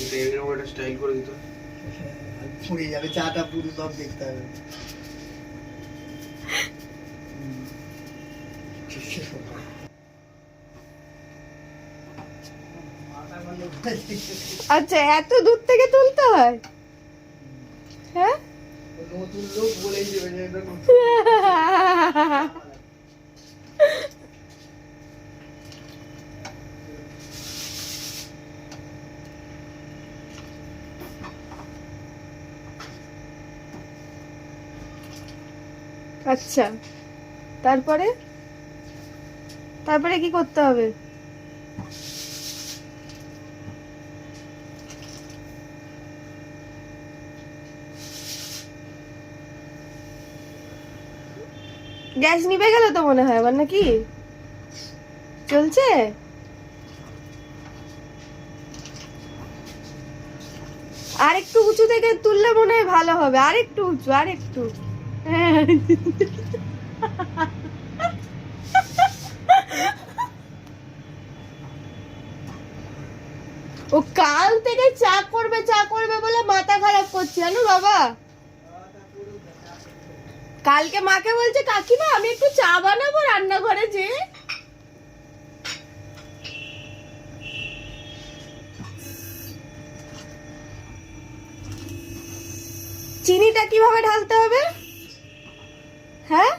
এটা এরকম একটা স্টাইল করে দিত, পুড়ে যাবে চাটা, পুরো সব দেখতে হবে। আচ্ছা, এত দূর থেকে তুলতে হয়? হ্যাঁ, নতুন লোক বলেই দেবে যে এটা নতুন। আচ্ছা, তারপরে তারপরে কি করতে হবে? গ্যাস নিভে গেল তো মনে হয় আবার, নাকি চলছে? আর একটু উঁচু থেকে তুললে মনে হয় ভালো হবে, আর একটু উঁচু, আর একটু। হ্যাঁ, ও কাল থেকে চা করবে বলে মাথা খারাপ করছে, জানো বাবা। কালকে মাকে বলছে, কাকিমা আমি একটু চা বানাবো রান্নাঘরে যে। চিনিটা কিভাবে ঢালতে হবে? হ্যাঁ,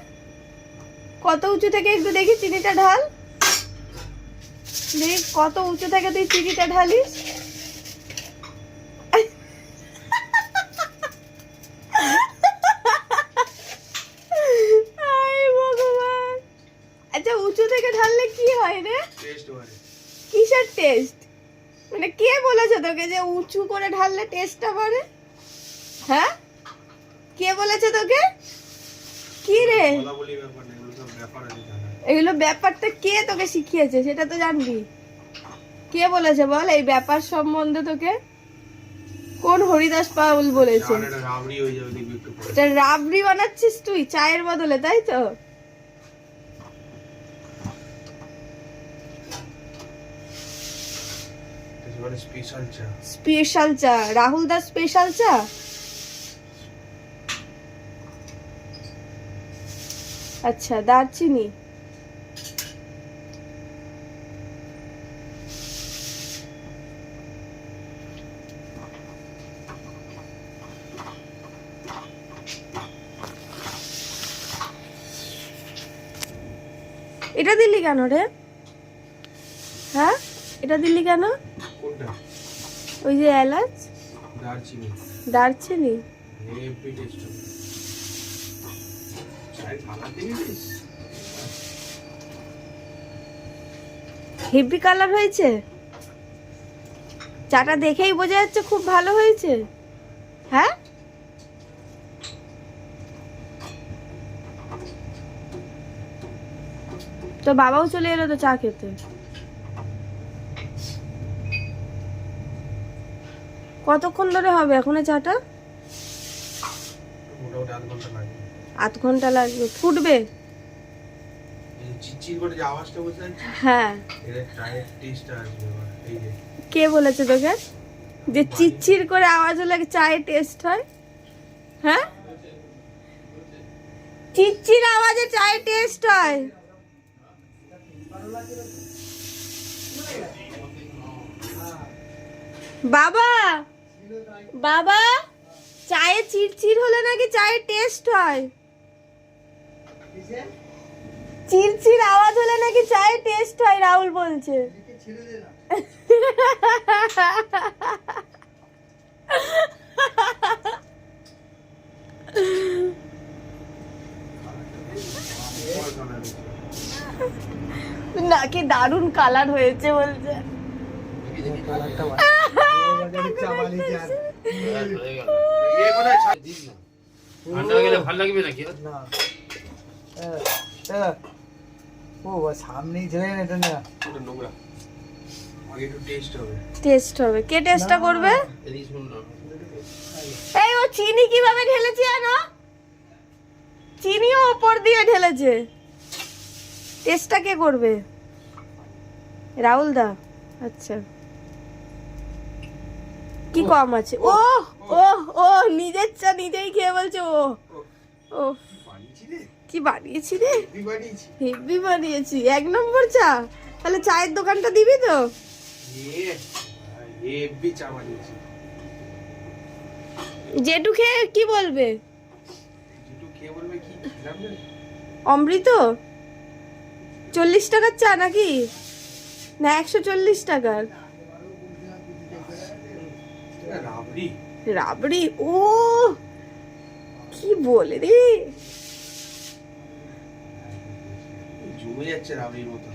কত উঁচু থেকে একটু দেখি চিনিটা ঢাল। দেখ কত উঁচু থেকে তুই চিনিটা ঢালিস। আচ্ছা, উঁচু থেকে ঢাললে কি হয় রে? টেস্ট বাড়ে। কিসের টেস্ট? মানে কে বলেছে তোকে যে উঁচু করে ঢাললে টেস্টটা বাড়ে? হ্যাঁ, কে বলেছে তোকে? কি রে, বলা বলি ব্যাপার না, এগুলো সব ব্যাপার আছে জানা। এগুলো ব্যাপারটা কে তোকে শিখিয়েছে সেটা তো জানবি। কে বলেছে বল এই ব্যাপার সম্বন্ধে তোকে? কোন হরিদাস পাউল বলেছে? চাটা এটা রাবড়ি হয়ে যাবে দেখবি একটু পরে। এটা রাবড়ি বানাচ্ছিস তুই চায়ের বদলে, তাই তো? একেবারে স্পেশাল চা। স্পেশাল চা, রাহুল দাস স্পেশাল চা। আচ্ছা, দারচিনি। এটা দিলি কেন রে? হ্যাঁ, এটা দিলি কেন? কোনটা? ওই যে এলাচ, দারচিনি। দারচিনি। হেভি টেস্ট হবে। চায়ের কালার দেখেছিস? হেভি কালার হয়েছে। চাটা দেখেই বোঝা যাচ্ছে খুব ভালো হয়েছে। হ্যাঁ, তো বাবাও চলে এলো তো চা খেতে। কতক্ষণ ধরে হবে এখন এই চাটা? মোটামুটি আধ ঘন্টা লাগবে। আধ ঘন্টা লাগবে। ফুটবে? এই চিচির করে যে আওয়াজটা বুঝতে পারছিস? হ্যাঁ। এটা চায়ের টেস্টটা আসবে এবার। এই যে কে বলেছে তোকে যে চিচ্চির করে আওয়াজ হলে চায়ের টেস্ট হয়? হ্যাঁ, চিচ্চির আওয়াজে চায়ের টেস্ট হয়। বাবা, বাবা, চায়ে চিরচির হলে নাকি চায়ের টেস্ট হয়। চিরচির আওয়াজ হলে নাকি চায়ের টেস্ট হয়, রাহুল বলছে। না, কি দারুণ কালার হয়েছে বলছে। সামনেই ছেড়ে এটা না, ওটা নোংরা। আগে একটু টেস্ট হবে। টেস্ট হবে? কে টেস্টটা করবে? এই শুন না। এই ও চিনি কিভাবে ঢেলেছে জানো? চিনিও উপর দিয়ে ঢেলেছে। টেস্টটা কে করবে? রাহুল দা। আচ্ছা, কি কম আছে? ও ও ও নিজের চা নিজেই খেয়ে বলছে ও ও বানিয়েছি রে, কি বানিয়েছি রে, হেভি বানিয়েছি। হেভি বানিয়েছি, 1 নম্বর চা। তাহলে চায়ের দোকানটা দিবি তো? হেভি চা বানিয়েছি। জেঠু খেয়ে কি বলবে? যেটু খেয়ে বলবে কি খেলাম রে। অমৃত 40 টাকার চা নাকি না 140 টাকার? রাবড়ি রাবড়ি, ও কি বলে রে, জমে যাচ্ছে রাবড়ির মতো।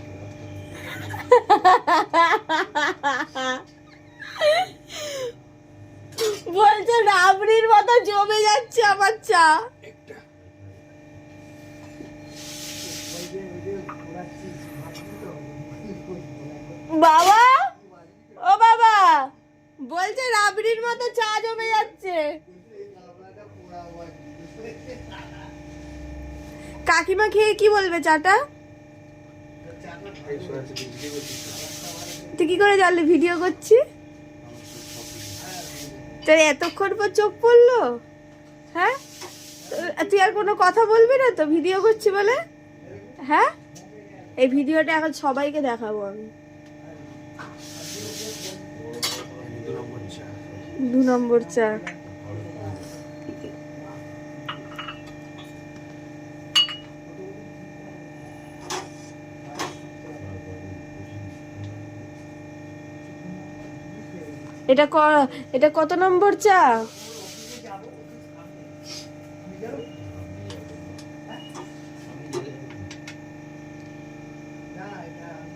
বলছে রাবড়ির মতো জমে যাচ্ছে আমার চা। একটা বাবা, ও বাবা, বলছে রাবড়ির মতো চা জমে যাচ্ছে। কাকিমা খেয়ে কি বলবে চাটা? তুই কি করে জানলি ভিডিও করছি? তোর এতক্ষণ পর চোখ পড়লো? হ্যাঁ, তুই আর কোনো কথা বলবি না তো ভিডিও করছি বলে? হ্যাঁ, এই ভিডিওটা এখন সবাইকে দেখাবো আমি। 2 নম্বর চা। এটা কত নম্বর চা?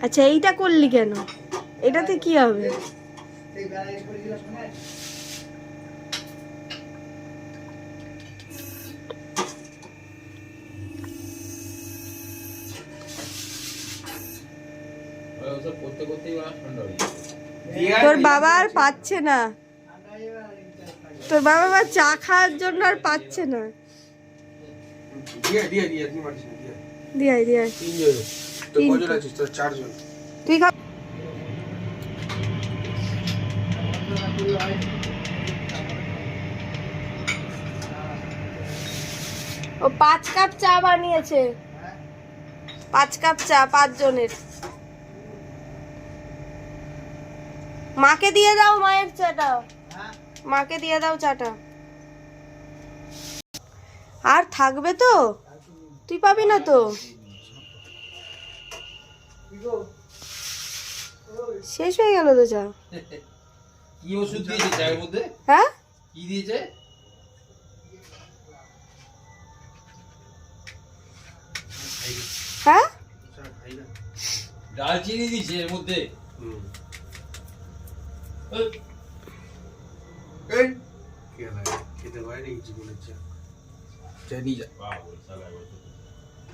আচ্ছা, এইটা করলি কেন? এটাতে কি হবে? তোর বাবা আর পাচ্ছে না, তোর বাবা আবার চা খাওয়ার জন্য আর পাচ্ছে না। দিয়াই দিয়াই তো কজন আছিস? তোর 4 জন। তুই খা। ও 5 কাপ চা বানিয়েছে, 5 কাপ চা 5 জনের। মাকে দিয়ে দাও মায়ের চাটা, মাকে দিয়ে দাও চাটা। আর থাকবে তো? তুই পাবি না তো? শেষ হয়ে গেল তো চা। কি ওষুধ দিয়েছে চায়ের মধ্যে? হ্যাঁ, কি দিয়েছে? হ্যাঁ, দারচিনি দিয়েছে এর মধ্যে। খেতে পারে জীবনের চা। চা নিয়ে যা।